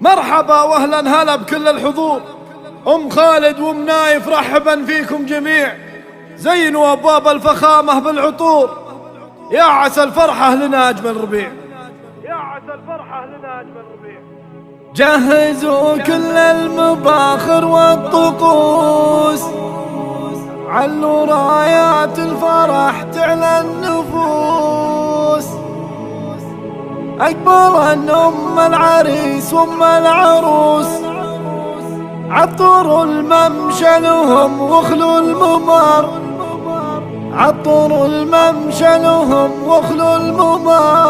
مرحبا واهلا هلا بكل الحضور. ام خالد وام نايف رحبا فيكم جميع. زينوا ابواب الفخامة بالعطور. يا عسى الفرحة لنا اجمل ربيع. يا عسى الفرحة لنا اجمل ربيع. جهزوا كل المباخر والطقوس، علوا رايات الفرح تعلى النفوس. أقبل أم العريس وأم العروس، عطروا الممشى لهم واخلوا الممر. عطروا الممشى لهم واخلوا الممر.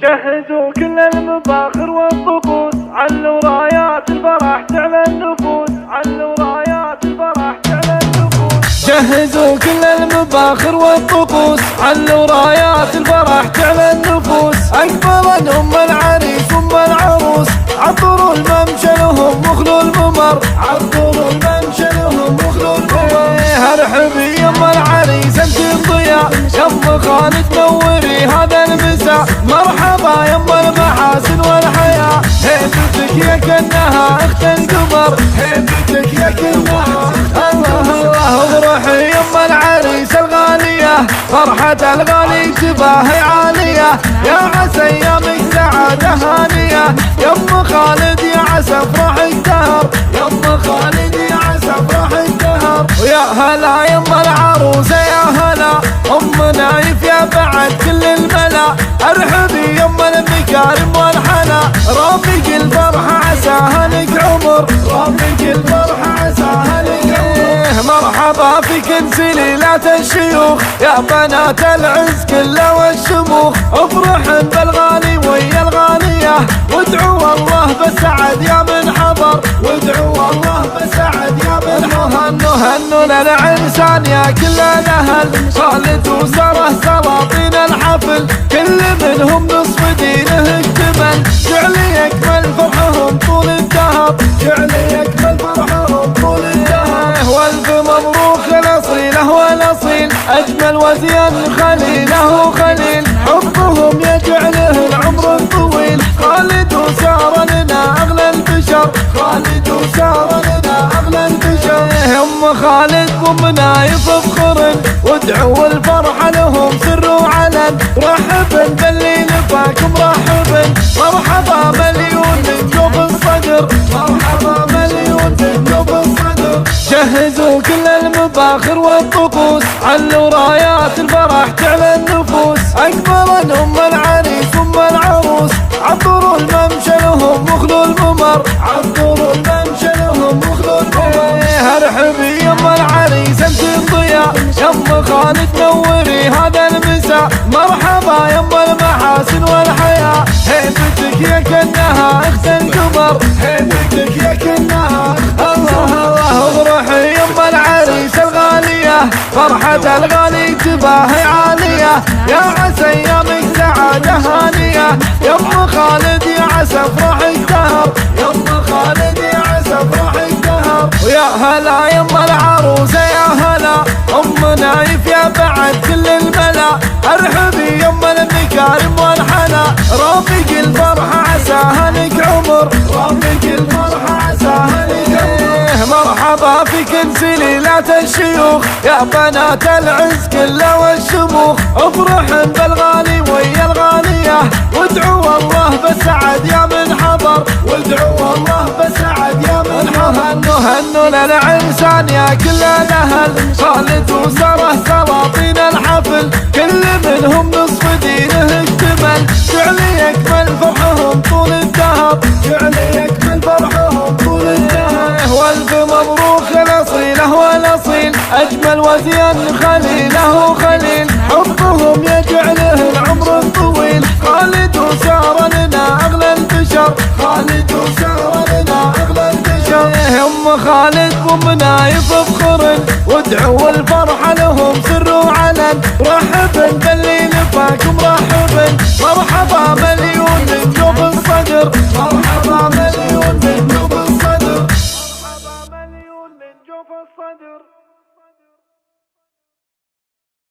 جهزوا كل المباخر والطقوس، علوا رايات الفرح تعلى النفوس. علوا رايات الفرح تعلى النفوس. جهزوا كل المباخر والطقوس، علوا رايات الفرح تعلى النفوس. أقبل أم العريس وأم العروس، عطروا الممشى لهم واخلوا الممر. عطروا الممشى لهم واخلوا الممر. ارحبي يم العريس انت الضياء، يم خالد نوري هذا المساء. مرحبا يم المحاسن والحياة، هيبتك يا كأنها اخت القمر. هيبتك يا كأنها الله الله. وروحي يم العريس الغالية، فرحة الغالي تباهي عالية. يا عسى ايامك سعادة هانية، يم خالد يا عسى افراحك دهر. يم خالد يا عسى افراحك دهر. ويا هلا يم العروسة يا هلا، ام نايف يا بعد كل الملا. ارحبي يم المكارم والحلا، رافق الفرحة عساها لك عمر. رافق الفرحة عساها لك عمر. مرحبا فيك سليلات الشيوخ، يا بنات العز كله والشموخ. افرحن بالغالي ويا الغالية، وادعوا الله بالسعد يا من حضر. وادعوا الله بالسعد يا من حضر. هنوا هنوا للعرسان يا كل الاهل، خالد وساره سلاطين الحفل. كل منهم نصف دينه اكتمل، جعل يكمل فرحهم طول الدهر. جعل يكمل فرحهم طول الدهر. والف مبروك الاصيله والاصيل، اجمل وزين خليله خليل. حبهم يجعله العمر الطويل، خالد وساره لنا اغلى البشر. خالد وساره لنا اغلى البشر. ام خالد وام نايف بخرن، وادعوا الفرحة لهم سر وعلن. رحبا باللي نفاكم رحبا، مرحبا مليون من جوف الصدر. مرحبا مليون من جوف الصدر. جهزوا كل المباخر والطقوس، علوا رايات الفرح تعلى النفوس. أقبل أم العريس وأم العروس، عطروا الممشى لهم واخلوا الممر. عطروا الممشى لهم واخلوا الممر. ارحبي يم العريس انت الضياء، يم خالد نوري هذا المساء. مرحبا يم المحاسن والحياة، هيبتك يا كأنها اخت القمر. هيبتك يا كأنها الله الله. وروحي يم العريس الغالية، فرحة الغالي تباهي عالية. يا عسى ايامك سعادة هانية، يم خالد يا عسى افراحك دهر. يم خالد يا عسى افراحك دهر. ويا هلا يم العروسة يا هلا، ام نايف يا بعد كل الملا. ارحبي يم المكارم والحلا، رافق الفرحة عساها لك عمر. رافق الفرحة عساها لك عمر. مرحبا فيك سليلات الشيوخ، يا بنات العز كله والشموخ. افرحن بالغالي ويا الغالية، وادعوا الله بالسعد يا من حضر. وادعوا الله بالسعد يا من حضر. هنوا هنوا للعرسان يا كل الاهل، خالد وساره سلاطين الحفل. كل منهم نصف دينه اكتمل، جعل يكمل فرحهم طول الدهر. جعل يكمل فرحهم طول الدهر. والف مبروك الاصيله والاصيل، اجمل وزين خليله خليل. حبهم يجعله العمر الطويل، خالد وساره لنا اغلى البشر. خالد وساره لنا اغلى البشر. ام خالد وام نايف بخرن، وادعوا الفرحة